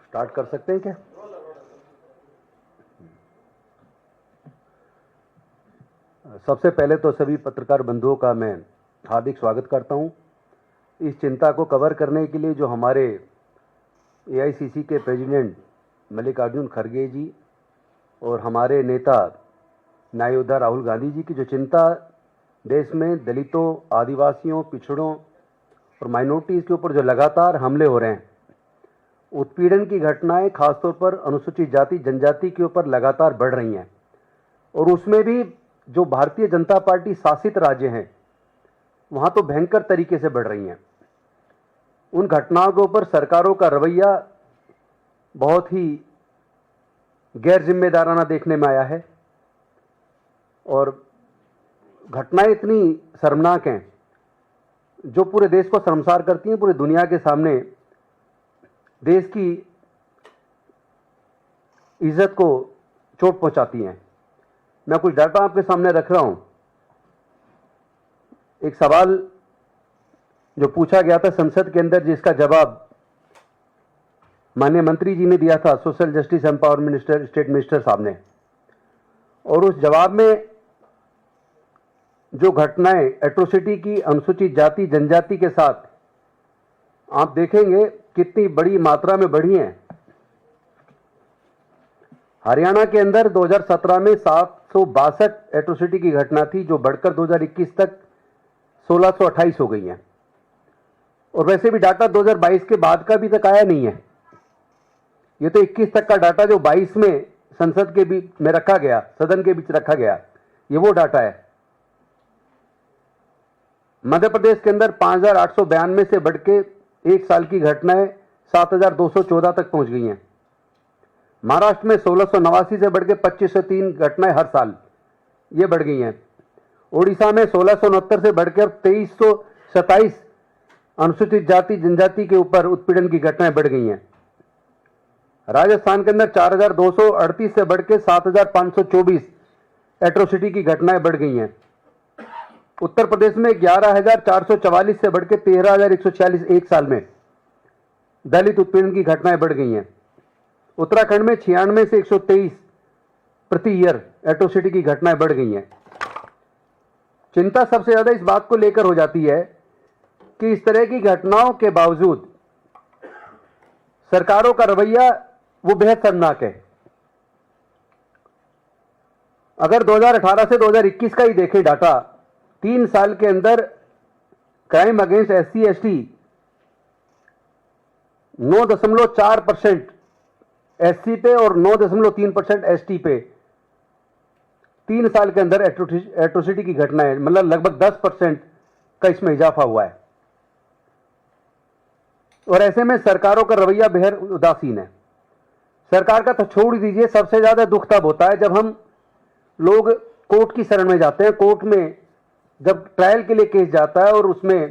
Start कर सकते हैं क्या? सबसे पहले तो सभी पत्रकार बंधुओं का मैं हार्दिक स्वागत करता हूं। इस चिंता को कवर करने के लिए जो हमारे एआईसीसी के प्रेसिडेंट मल्लिकार्जुन खड़गे जी और हमारे नेता न्याय योद्धा राहुल गांधी जी की जो चिंता देश में दलितों, आदिवासियों, पिछड़ों और माइनॉरिटीज़ के ऊपर जो लगातार हमले हो रहे हैं, उत्पीड़न की घटनाएं खासतौर पर अनुसूचित जाति जनजाति के ऊपर लगातार बढ़ रही हैं और उसमें भी जो भारतीय जनता पार्टी शासित राज्य हैं वहां तो भयंकर तरीके से बढ़ रही हैं। उन घटनाओं के ऊपर सरकारों का रवैया बहुत ही गैर जिम्मेदाराना देखने में आया है और घटनाएं इतनी शर्मनाक हैं जो पूरे देश को शर्मसार करती हैं, पूरी दुनिया के सामने देश की इज्जत को चोट पहुंचाती हैं। मैं कुछ डाटा आपके सामने रख रहा हूं। एक सवाल जो पूछा गया था संसद के अंदर, जिसका जवाब माननीय मंत्री जी ने दिया था, social justice empowerment minister, state minister साहब ने, और उस जवाब में जो घटनाएं एट्रोसिटी की अनुसूचित जाति जनजाति के साथ आप देखेंगे कितनी बड़ी मात्रा में बढ़ी हैं। हरियाणा के अंदर 2017 में 762 एट्रोसिटी की घटना थी जो बढ़कर 2021 तक 1628 हो गई हैं। और वैसे भी डाटा 2022 के बाद का भी तक आया नहीं है। ये तो 21 तक का डाटा जो 22 में संसद के बीच में रखा गया, सदन के बीच रखा गया, ये वो डाटा है। मध्य प्रदेश के अंदर 5892 से बढ़ के एक साल की घटनाएं 7214 तक पहुंच गई हैं। महाराष्ट्र में 1689 से बढ़ के 2503 घटनाएं हर साल ये बढ़ गई हैं। ओडिशा में 1669 से बढ़कर 2327 अनुसूचित जाति जनजाति के ऊपर उत्पीड़न की घटनाएं बढ़ गई हैं। राजस्थान के अंदर 4238 से बढ़ के 7524 एट्रोसिटी की घटनाएं बढ़ गई हैं। उत्तर प्रदेश में 11444 से बढ़ के 13146 एक साल में दलित उत्पीड़न की घटनाएं बढ़ गई हैं। उत्तराखंड में 96 से 123 प्रति ईयर एट्रोसिटी की घटनाएं बढ़ गई हैं। चिंता सबसे ज्यादा इस बात को लेकर हो जाती है कि इस तरह की घटनाओं के बावजूद सरकारों का रवैया वो बेहद शर्मनाक है। अगर 2018 से 2021 का ही देखें डाटा, 3 साल के अंदर crime against SC ST 9.4% SC पे और 9.3% एसटी पे 3 साल के अंदर एट्रोसिटी की घटनाएं, मतलब लगभग 10% का इसमें इजाफा हुआ है। और ऐसे में सरकारों का रवैया बेहद उदासीन है। सरकार का तो छोड़ दीजिए, सबसे ज्यादा दुख तब होता है जब हम लोग कोर्ट की शरण में जाते हैं। कोर्ट में जब ट्रायल के लिए केस जाता है और उसमें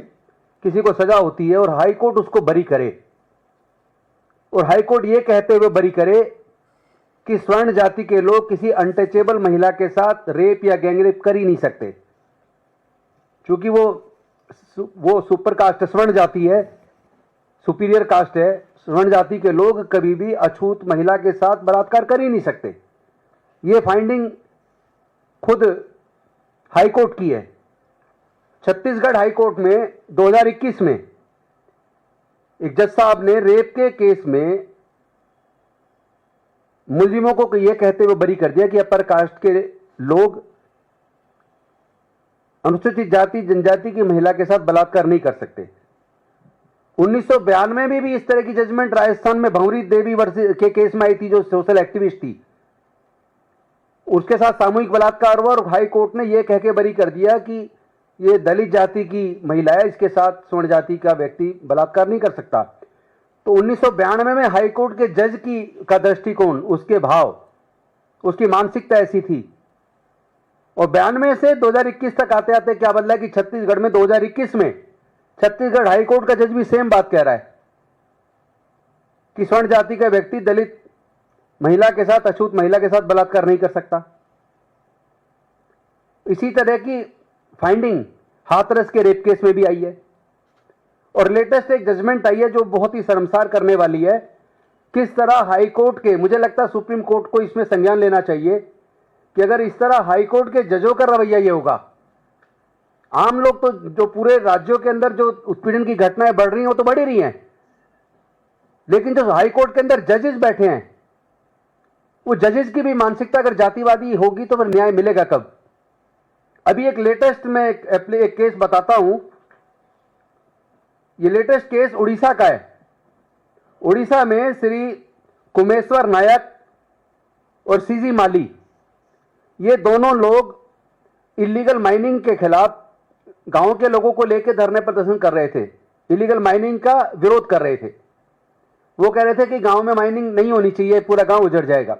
किसी को सजा होती है और हाई कोर्ट उसको बरी करे, और हाई कोर्ट ये कहते हुए बरी करे कि स्वर्ण जाति के लोग किसी अनटचेबल महिला के साथ रेप या गैंगरेप कर ही नहीं सकते, क्योंकि वो सुपर कास्ट स्वर्ण जाति है, सुपीरियर कास्ट है। स्वर्ण जाति के लोग कभी भी अछूत महिला के साथ बलात्कार कर ही नहीं सकते। ये फाइंडिंग खुद हाई कोर्ट की है। छत्तीसगढ़ हाई कोर्ट में 2021 में एक जज साहब ने रेप के केस में मुलजिमों को यह कहते हुए बरी कर दिया कि अपर कास्ट के लोग अनुसूचित जाति जनजाति की महिला के साथ बलात्कार नहीं कर सकते। 1992 में भी इस तरह की जजमेंट राजस्थान में भंवरी देवी के केस में आई थी, जो सोशल एक्टिविस्ट थी। उसके साथ सामूहिक बलात्कार हुआ और हाई कोर्ट ने यह कह के बरी कर दिया कि ये दलित जाति की महिला है, इसके साथ स्वर्ण जाति का व्यक्ति बलात्कार नहीं कर सकता। तो 1992 में हाई कोर्ट के जज का दृष्टिकोण, उसके भाव, उसकी मानसिकता ऐसी थी। और 92 से 2021 तक आते आते क्या बदला कि छत्तीसगढ़ में 2021 में छत्तीसगढ़ हाई कोर्ट का जज भी सेम बात कह रहा है कि स्वर्ण जाति का व्यक्ति दलित महिला के साथ, अछूत महिला के साथ बलात्कार नहीं कर सकता। इसी तरह की फाइंडिंग हाथरस के रेप केस में भी आई है। और लेटेस्ट एक जजमेंट आई है जो बहुत ही शर्मसार करने वाली है किस तरह हाई कोर्ट के, मुझे लगता है सुप्रीम कोर्ट को इसमें संज्ञान लेना चाहिए कि अगर इस तरह हाई कोर्ट के जजों का रवैया ये होगा, आम लोग तो जो पूरे राज्यों के अंदर जो उत्पीड़न की घटनाएं बढ़ रही हैं वो तो बढ़ ही रही हैं, लेकिन जो हाई कोर्ट के अंदर जजेस बैठे हैं वो जजेस की भी मानसिकता अगर जातिवादी होगी तो फिर न्याय मिलेगा कब? अभी एक लेटेस्ट में एक केस बताता हूं। ये लेटेस्ट केस उड़ीसा का है। उड़ीसा में श्री कुमेश्वर नायक और सीजी माली, ये दोनों लोग इलीगल माइनिंग के खिलाफ गांव के लोगों को लेकर धरने प्रदर्शन कर रहे थे, इलीगल माइनिंग का विरोध कर रहे थे। वो कह रहे थे कि गांव में माइनिंग नहीं होनी चाहिए, पूरा गांव उजड़ जाएगा।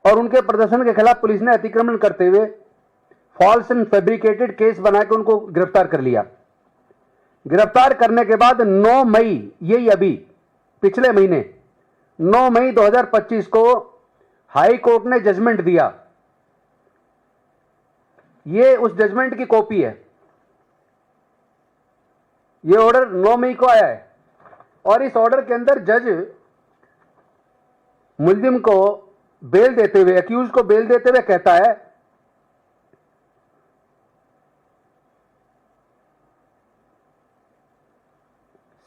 और उनके प्रदर्शन के खिलाफ पुलिस ने अतिक्रमण करते हुए फॉल्स एंड फैब्रिकेटेड केस बनाकर उनको गिरफ्तार कर लिया। गिरफ्तार करने के बाद 9 मई, यही अभी पिछले महीने 9 मई 2025 को हाई कोर्ट ने जजमेंट दिया। ये उस जजमेंट की कॉपी है। ये ऑर्डर 9 मई को आया है और इस ऑर्डर के अंदर जज मुलजिम को बेल देते हुए, अक्यूज को बेल देते हुए कहता है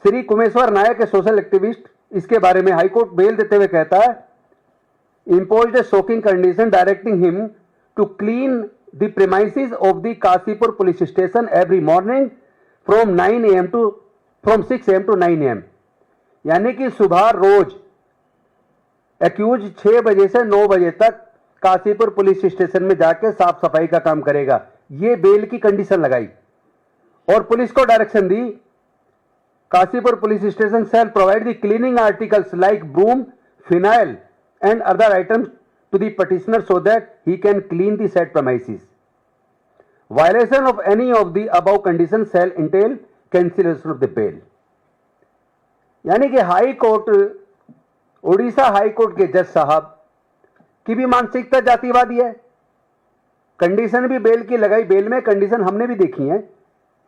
श्री कुमेश्वर नायक, सोशल एक्टिविस्ट, इसके बारे में हाईकोर्ट बेल देते हुए कहता है imposed a shocking condition directing him to clean the premises of the Kasipur police station every morning from 6 am to 9 am। यानी कि सुबह रोज एक्यूज 6 बजे से 9 बजे तक काशीपुर पुलिस स्टेशन में जाके साफ सफाई का काम करेगा। ये बेल की कंडीशन लगाई और पुलिस को direction the, Kashipur police station shall provide the cleaning articles like broom, phenyl and other items to the petitioner so that he can clean the said premises। Violation of any of the above conditions shall entail cancellation of the bail। यानी कि high court, Orissa high court के जज साहब की भी मानसिकता जातिवादी है। कंडीशन भी बेल की लगाई। बेल में कंडीशन हमने भी देखी है।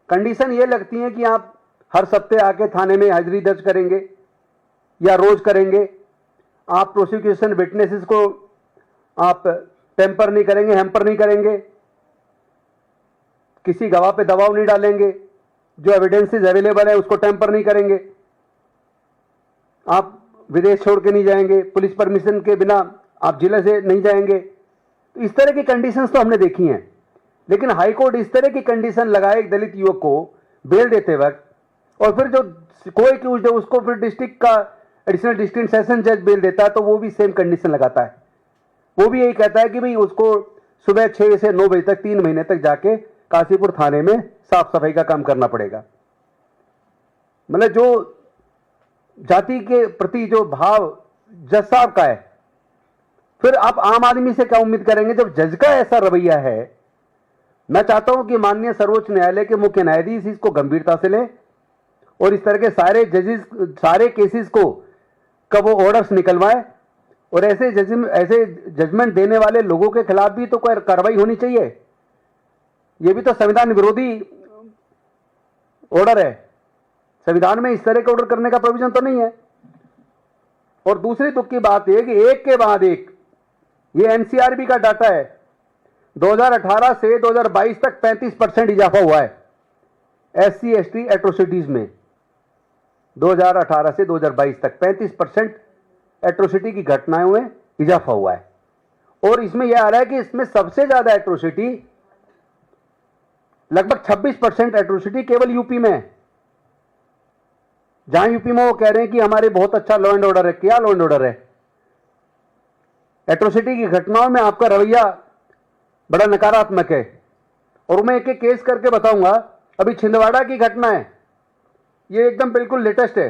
कंडीशन ये लगती है कि आप हर सप्ताह आके थाने में हाजिरी दर्ज करेंगे या रोज करेंगे, आप प्रोसिक्यूशन विटनेसेस को आप टेम्पर नहीं करेंगे, हैम्पर नहीं करेंगे, किसी गवाह पे दबाव नहीं डालेंगे, जो एविडेंसेस अवेलेबल है उसको टेम्पर नहीं करेंगे, आप विदेश छोड़ के नहीं जाएंगे, पुलिस परमिशन के बिना आप जिले से नहीं जाएंगे। तो इस तरह की कंडीशंस तो हमने देखी हैं, लेकिन हाई कोर्ट इस तरह की कंडीशन लगाए एक दलित युवक को बेल देते वक्त, और फिर जो कोई एक्यूज्ड है उसको फिर डिस्ट्रिक्ट का एडिशनल डिस्ट्रिक्ट सेशन जज बेल देता है तो वो भी सेम कंडीशन लगाता है। वो भी यही कहता है कि भाई उसको सुबह 6 से 9 बजे तक 3 महीने तक जाके काशीपुर थाने में साफ सफाई का काम करना पड़ेगा। मतलब जो जाति के प्रति जो भाव जज साहब का है, फिर आप आम आदमी से क्या उम्मीद करेंगे जब जज का ऐसा रवैया है। मैं चाहता हूं कि माननीय सर्वोच्च न्यायालय के मुख्य न्यायाधीश इसको गंभीरता से लें और इस तरह के सारे जजेस, सारे केसेस को कब वो ऑर्डर्स निकलवाए और ऐसे जजमेंट देने वाले लोगों के खिलाफ भी तो कोई कार्रवाई होनी चाहिए। ये भी तो संविधान विरोधी ऑर्डर है। संविधान में इस तरह के ऑर्डर करने का प्रोविजन तो नहीं है। और दूसरी दुख की बात यह कि एक के बाद एक, ये एनसीआरबी का डाटा है, 2018 से 2022 तक 35% इजाफा हुआ है एससी एसटी एट्रोसिटीज में। 2018 से 2022 तक 35% एट्रोसिटी की घटनाओं में इजाफा हुआ है। और इसमें यह आ रहा है कि इसमें सबसे ज्यादा एट्रोसिटी, लगभग 26% एट्रोसिटी केवल यूपी में है। जहां यूपी में वो कह रहे हैं कि हमारे बहुत अच्छा लॉ एंड ऑर्डर है। क्या लॉ एंड ऑर्डर है? एट्रोसिटी की घटनाओं में आपका रवैया बड़ा नकारात्मक है। और मैं एक एक केस करके बताऊंगा। अभी छिंदवाड़ा की घटना है, ये एकदम बिल्कुल लेटेस्ट है,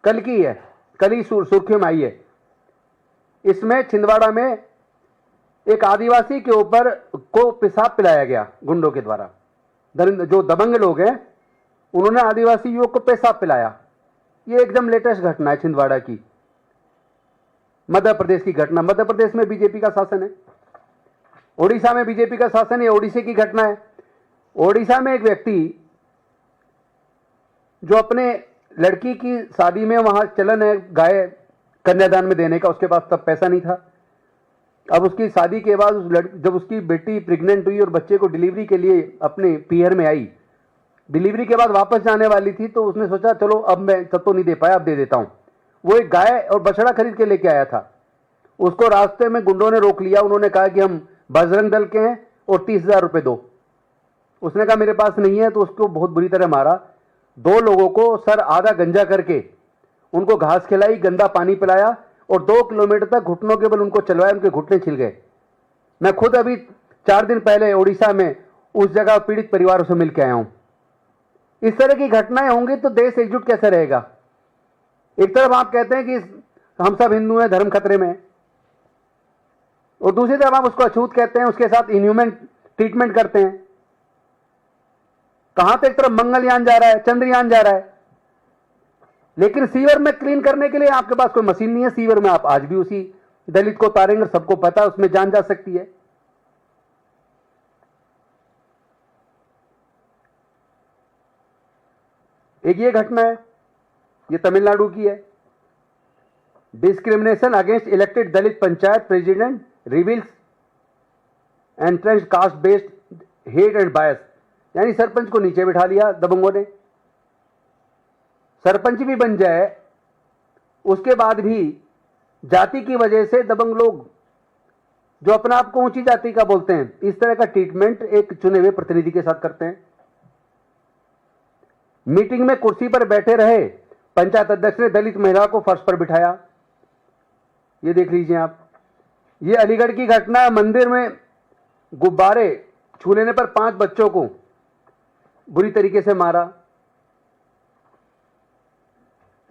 कल की है, कल ही सुर्खियों में आई है। इसमें छिंदवाड़ा में एक आदिवासी के ऊपर को पेशाब पिलाया गया गुंडों के द्वारा। जो दबंग लोग हैं उन्होंने आदिवासी युवक को पेशाब पिलाया। ये एकदम लेटेस्ट घटना है छिंदवाड़ा की। मध्य प्रदेश की घटना, मध्य प्रदेश में बीजेपी का शासन है, ओडिशा में बीजेपी का शासन है, ओडिशा की घटना है। ओडिशा में एक व्यक्ति जो अपने लड़की की शादी में वहां चलन है गाय कन्यादान में देने का, उसके पास तब पैसा नहीं था। अब उसकी शादी के बाद जब उसकी बेटी प्रेग्नेंट हुई और बच्चे को डिलीवरी के लिए अपने पीहर में आई, डिलीवरी के बाद वापस जाने वाली थी, तो उसने सोचा चलो अब मैं तब तो नहीं दे पाया, अब दे देता हूं। वो एक गाय और बछड़ा खरीद के लेके आया था। उसको रास्ते में गुंडों ने रोक लिया। उन्होंने कहा कि हम बजरंग दल के हैं और 30,000 रुपए दो। उसने कहा मेरे पास नहीं है, तो उसको बहुत बुरी तरह मारा। 2 लोगों को सर आधा गंजा करके उनको घास खिलाई, गंदा पानी पिलाया और 2 किलोमीटर तक घुटनों के बल उनको चलवाया। उनके घुटने छिल गए। मैं खुद अभी 4 दिन पहले उड़ीसा में उस जगह पीड़ित परिवारों से मिलकर आया हूं। इस तरह की घटनाएं होंगी तो देश एकजुट कैसे रहेगा? एक तरफ आप कहते हैं कि हम सब हिंदू हैं, धर्म खतरे में, और दूसरी तरफ आप उसको अछूत कहते हैं, उसके साथ इनह्यूमन ट्रीटमेंट करते हैं। कहां तो एक तरफ मंगलयान जा रहा है, चंद्रयान जा रहा है, लेकिन सीवर में क्लीन करने के लिए आपके पास कोई मशीन नहीं है। सीवर में आप आज भी उसी दलित को उतारेंगे, सबको पता है उसमें जान जा सकती है। एक ये घटना है, ये तमिलनाडु की है। Discrimination against elected Dalit panchayat president reveals entrance caste based hate and बायस, यानी सरपंच को नीचे बिठा लिया दबंगों ने। सरपंच भी बन जाए, उसके बाद भी जाति की वजह से दबंग लोग जो अपने आप को ऊंची जाति का बोलते हैं, इस तरह का ट्रीटमेंट एक चुने हुए प्रतिनिधि के साथ करते हैं। मीटिंग में कुर्सी पर बैठे रहे पंचायत अध्यक्ष ने दलित महिला को फर्श पर बिठाया। ये देख लीजिए आप। ये अलीगढ़ की घटना, मंदिर में गुब्बारे छू लेने पर 5 बच्चों को बुरी तरीके से मारा।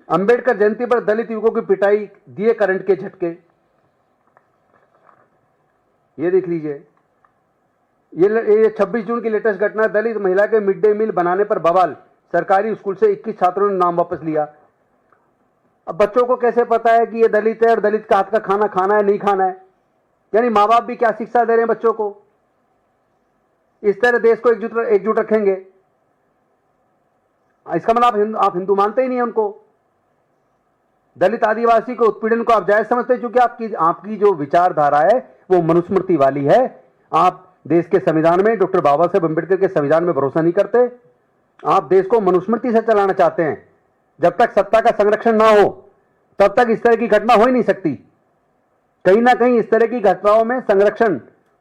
अंबेडकर जयंती पर दलित युवकों की पिटाई, दिए करंट के झटके। ये देख लीजिए। ये 26 जून की लेटेस्ट घटना, दलित महिला के मिड डे मील बनाने पर बवाल, सरकारी स्कूल से 21 छात्रों ने नाम वापस लिया। अब बच्चों को कैसे पता है कि ये दलित है और दलित का हाथ का खाना खाना है नहीं खाना है? यानी माँ बाप भी क्या शिक्षा दे रहे हैं बच्चों को? इस तरह देश को एकजुट रखेंगे? इसका मतलब आप हिंदू मानते ही नहीं है उनको। दलित आदिवासी को उत्पीड़न को आप जायज समझते हैं, क्योंकि आपकी जो विचारधारा है वो मनुस्मृति वाली है। आप देश के संविधान में, डॉक्टर बाबा साहेब अम्बेडकर के संविधान में भरोसा नहीं करते। आप देश को मनुस्मृति से चलाना चाहते हैं। जब तक सत्ता का संरक्षण ना हो तब तक इस तरह की घटना हो ही नहीं सकती। कहीं ना कहीं इस तरह की घटनाओं में संरक्षण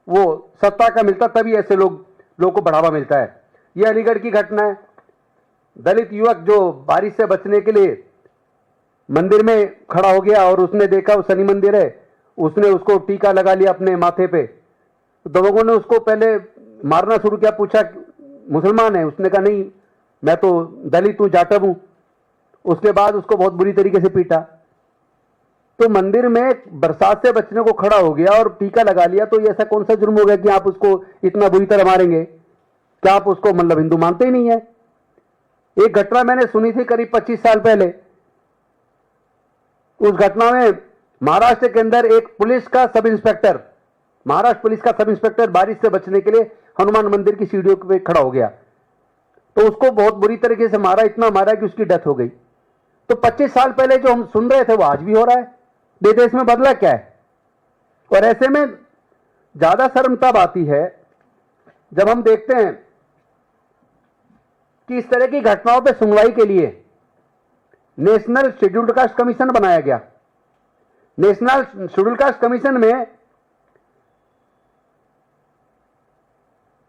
वो सत्ता का मिलता, तभी ऐसे लोगों को बढ़ावा मिलता है। यह अलीगढ़ की घटना है। दलित युवक जो बारिश से बचने के लिए मंदिर में खड़ा हो गया और उसने देखा वो शनि मंदिर है, उसने उसको टीका लगा लिया अपने माथे पे। तो लोगों ने उसको पहले मारना शुरू किया, पूछा मुसलमान है? उसने कहा नहीं, मैं तो दलित हूं, जाटव हूं। उसके बाद उसको बहुत बुरी तरीके से पीटा। तो मंदिर में बरसात से बचने को खड़ा हो गया और टीका लगा लिया, तो ऐसा कौन सा जुर्म हो गया कि आप उसको इतना बुरी तरह मारेंगे? क्या आप उसको मतलब हिंदू मानते ही नहीं है? एक घटना मैंने सुनी थी करीब 25 साल पहले। उस घटना में महाराष्ट्र के अंदर एक पुलिस का सब इंस्पेक्टर, महाराष्ट्र पुलिस का सब इंस्पेक्टर बारिश से बचने के लिए हनुमान मंदिर की सीढ़ियों पे खड़ा हो गया, तो उसको बहुत बुरी तरीके से मारा, इतना मारा कि उसकी डेथ हो गई। तो 25 साल पहले जो हम सुन रहे थे वो आज भी हो रहा है। देश में बदला क्या है? और ऐसे में ज्यादा शर्म तब आती है जब हम देखते हैं कि इस तरह की घटनाओं पे सुनवाई के लिए नेशनल शेड्यूल्ड कास्ट कमीशन बनाया गया। नेशनल शेड्यूल्ड कास्ट कमीशन में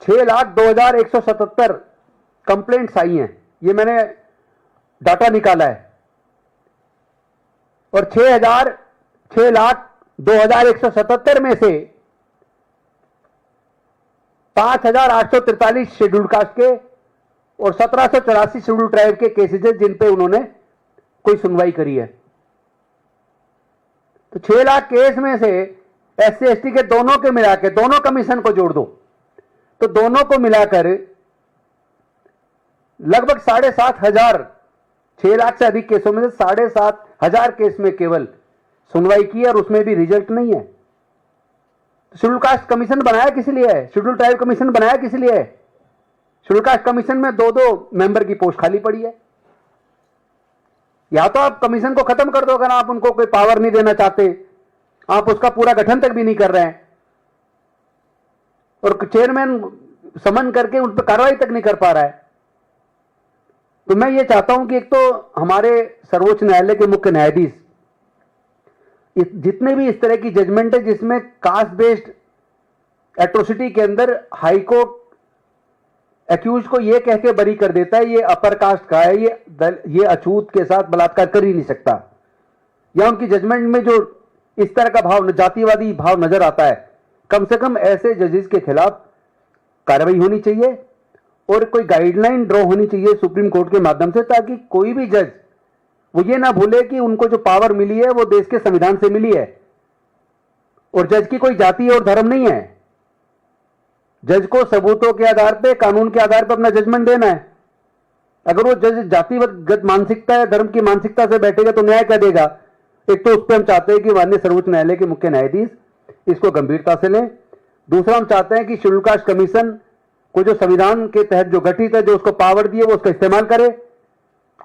6,02,177 कंप्लेंट्स आई हैं। ये मैंने डाटा निकाला है। और 6,02,177 में से 5,843 शेड्यूल्ड कास्ट के और 1,784 शेड्यूल्ड ट्राइब के केसेज है जिन पे उन्होंने कोई सुनवाई करी है। तो 6 लाख केस में से SC ST के दोनों के मिला के, दोनों कमीशन को जोड़ दो तो दोनों को मिलाकर लगभग 7,500, 6 लाख से अधिक केसों में से 7,500 केस में केवल सुनवाई की और उसमें भी रिजल्ट नहीं है। शेड्यूल कास्ट कमीशन बनाया किस लिए है? शेड्यूल ट्राइब कमीशन बनाया किस लिए है? शेड्यूल कास्ट कमीशन में 2-2 मेंबर की पोस्ट खाली पड़ी है। या तो आप कमीशन को खत्म कर दो, अगर आप उनको कोई पावर नहीं देना चाहते, आप उसका पूरा गठन तक भी नहीं कर रहे हैं और चेयरमैन समन करके उन पर कार्रवाई तक नहीं कर पा रहा है। तो मैं ये चाहता हूं कि एक तो हमारे सर्वोच्च न्यायालय के मुख्य न्यायाधीश जितने भी इस तरह की जजमेंट है जिसमें कास्ट बेस्ड एट्रोसिटी के अंदर हाईकोर्ट एक्यूज को यह कह के बरी कर देता है ये अपर कास्ट का है, ये अछूत के साथ बलात्कार कर ही नहीं सकता, या उनकी जजमेंट में जो इस तरह का भाव, जातिवादी भाव नजर आता है, कम से कम ऐसे जजेस के खिलाफ कार्रवाई होनी चाहिए और कोई गाइडलाइन ड्रॉ होनी चाहिए सुप्रीम कोर्ट के माध्यम से, ताकि कोई भी जज वो ये ना भूले कि उनको जो पावर मिली है वो देश के संविधान से मिली है और जज की कोई जाति और धर्म नहीं है। जज को सबूतों के आधार पे, कानून के आधार पर अपना जजमेंट देना है। अगर वो जज जातिगत मानसिकता या धर्म की मानसिकता से बैठेगा तो न्याय क्या देगा? एक तो उस पर हम चाहते हैं कि माननीय सर्वोच्च न्यायालय के मुख्य न्यायाधीश इसको गंभीरता से लें। दूसरा, हम चाहते हैं कि शेड्यूल कास्ट कमीशन को जो संविधान के तहत जो गठित है, जो उसको पावर दी है, वो उसका इस्तेमाल करे,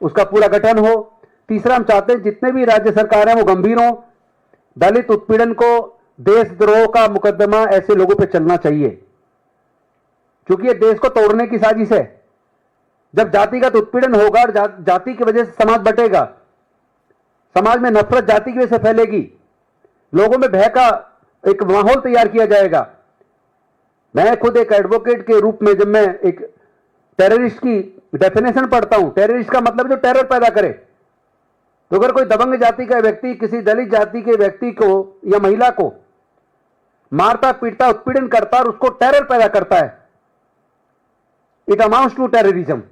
उसका पूरा गठन हो। तीसरा, हम चाहते हैं जितने भी राज्य सरकार हैं वो गंभीर हों। दलित उत्पीड़न को देशद्रोह का मुकदमा ऐसे लोगों पर चलना चाहिए, क्योंकि ये देश को तोड़ने की साजिश है। जब जातिगत उत्पीड़न होगा और जाति की वजह से समाज बटेगा, समाज में नफरत जाति की वजह से फैलेगी, लोगों में भय का एक माहौल तैयार किया जाएगा। मैं खुद एक एडवोकेट के रूप में जब मैं एक टेररिस्ट की डेफिनेशन पढ़ता हूं, टेररिस्ट का मतलब जो टेरर पैदा करे, तो अगर कोई दबंग जाति का व्यक्ति किसी दलित जाति के व्यक्ति को या महिला को मारता, पीटता, उत्पीड़न करता और उसको टेरर पैदा करता है, इट अमाउंट्स टू टेररिज्म।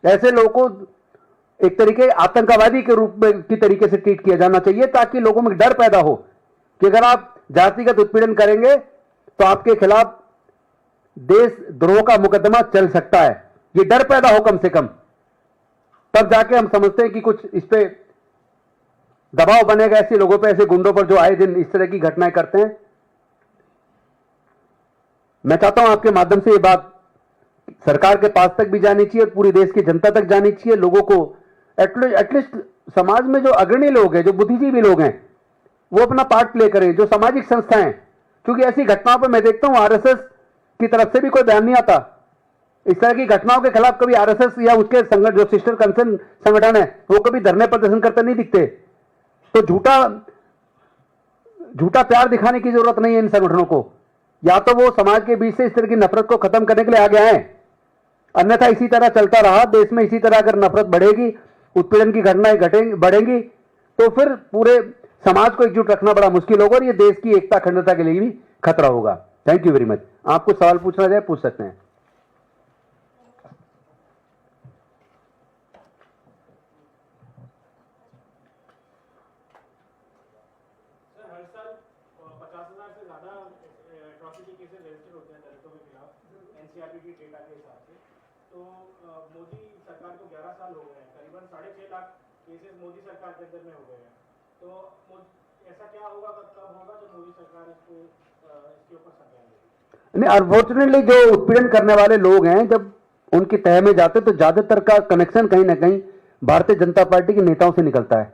ऐसे लोगों को एक तरीके आतंकवादी के रूप में की तरीके से ट्रीट किया जाना चाहिए, ताकि लोगों में डर पैदा हो कि अगर आप जातिगत उत्पीड़न करेंगे तो आपके खिलाफ देशद्रोह का मुकदमा चल सकता है। ये डर पैदा हो कम से कम, तब जाके हम समझते हैं कि कुछ इस पे दबाव बनेगा ऐसे लोगों पे, ऐसे गुंडों पर जो आए दिन इस तरह की घटनाएं करते हैं। मैं चाहता हूं आपके माध्यम से ये बात सरकार के पास तक भी जानी चाहिए और पूरी देश की जनता तक जानी चाहिए। लोगों को एटलीस्ट समाज में जो अग्रणी लोग हैं, जो बुद्धिजीवी लोग हैं, वो अपना पार्ट प्ले करें, जो सामाजिक संस्थाएं, क्योंकि ऐसी घटनाओं पर मैं देखता हूं आरएसएस की तरफ से भी कोई बयान नहीं आता। इस तरह की घटनाओं के खिलाफ कभी आरएसएस या उसके संगठन, जो सिस्टर कंसर्न संगठन है, वो कभी धरने प्रदर्शन करते नहीं दिखते। तो झूठा प्यार दिखाने की जरूरत नहीं है इन संगठनों को। या तो वो समाज के बीच से इस तरह की नफरत को खत्म करने के लिए आगे आए, अन्यथा इसी तरह चलता रहा देश में, इसी तरह अगर नफरत बढ़ेगी, उत्पीड़न की घटनाएं बढ़ेंगी, तो फिर पूरे समाज को एकजुट रखना बड़ा मुश्किल होगा और ये देश की एकता, अखंडता के लिए भी खतरा होगा। Thank you very much. आपको सवाल पूछना चाहे पूछ सकते हैं। हर साल 50,000 से ज्यादा एट्रॉसिटी केसेस रजिस्टर होते हैं दलितों के खिलाफ एनसीआरबी की डेटा के हिसाब से। तो मोदी सरकार को 11 साल हो गए हैं, करीबन 6.5 लाख केसेस मोदी सरकार के अंदर में हो गए हैं। तो ऐसा क्या होगा, कब होगा जब मोदी सरकार इसके ऊपर संज्ञान लेगी? नहीं, अनफॉर्चुनेटली जो उत्पीड़न करने वाले लोग हैं, जब उनकी तह में जाते तो ज्यादातर का कनेक्शन कहीं ना कहीं भारतीय जनता पार्टी के नेताओं से निकलता है।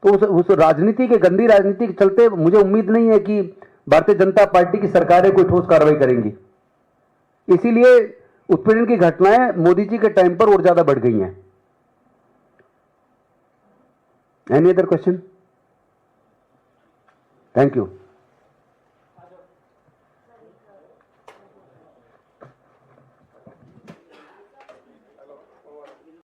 तो उस राजनीति के, गंदी राजनीति के चलते मुझे उम्मीद नहीं है कि भारतीय जनता पार्टी की सरकारें कोई ठोस कार्रवाई करेंगी। इसीलिए उत्पीड़न की घटनाएं मोदी जी के टाइम पर और ज्यादा बढ़ गई हैं। Any other question? Thank you.